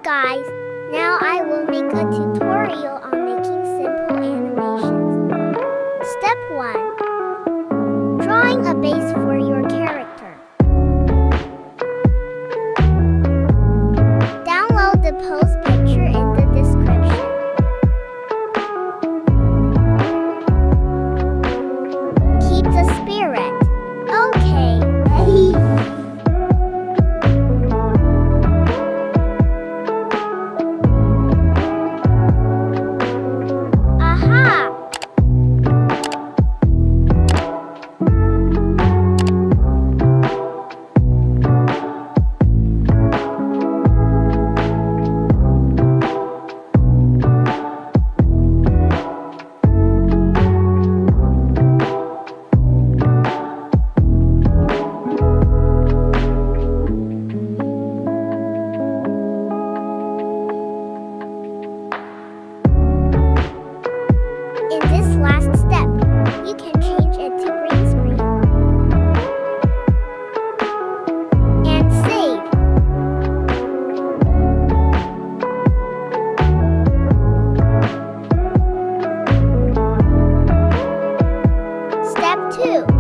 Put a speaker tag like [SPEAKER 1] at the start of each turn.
[SPEAKER 1] guys, now I will make a tutorial on making simple animations. Step 1. Drawing a base for your character. Download the pose picture in the description. Keep the spirit. Okay. In this last step, you can change it to green screen. And save. Step 2.